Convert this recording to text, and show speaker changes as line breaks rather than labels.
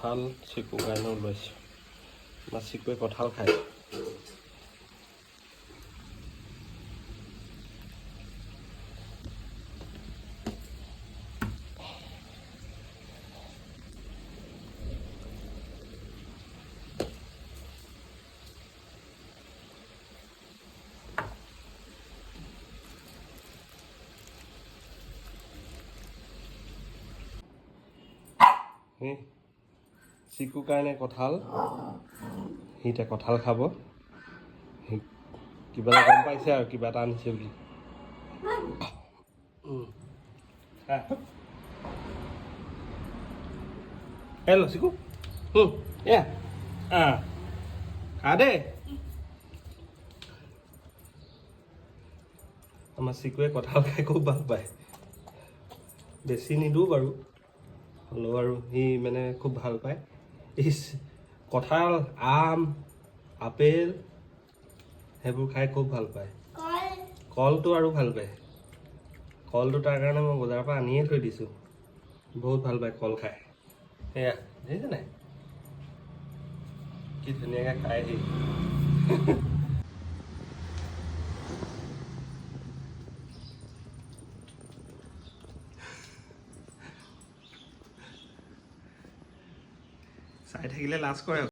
কঁঠাল চিকুৰ কাৰণে ওলাইছোঁ। আমাৰ চিকুৱে কঁঠাল খায়। চিকুৰ কাৰণে কঁঠাল, সি এতিয়া কঁঠাল খাব। সি কিবা এটা গম পাইছে আৰু কিবা এটা আনিছে বুলি। হেল্ল' চিকু, এয়া খা দেই। আমাৰ চিকুৱে কঁঠাল খাই খুব ভাল পায়। বেছি নিদিওঁ বাৰু, হ'লেও আৰু সি মানে খুব ভাল পায়। কঁঠাল, আম, আপেল সেইবোৰ খাই খুব ভাল পায়। কলটো আৰু ভাল পায়। কলটো তাৰ কাৰণে মই বজাৰৰ পৰা আনিয়ে থৈ দিছোঁ। বহুত ভাল পায় কল খাই। সেয়া দেখিছে নাই কি ধুনীয়াকৈ খাই সি। চাই থাকিলে লাজ কৰে।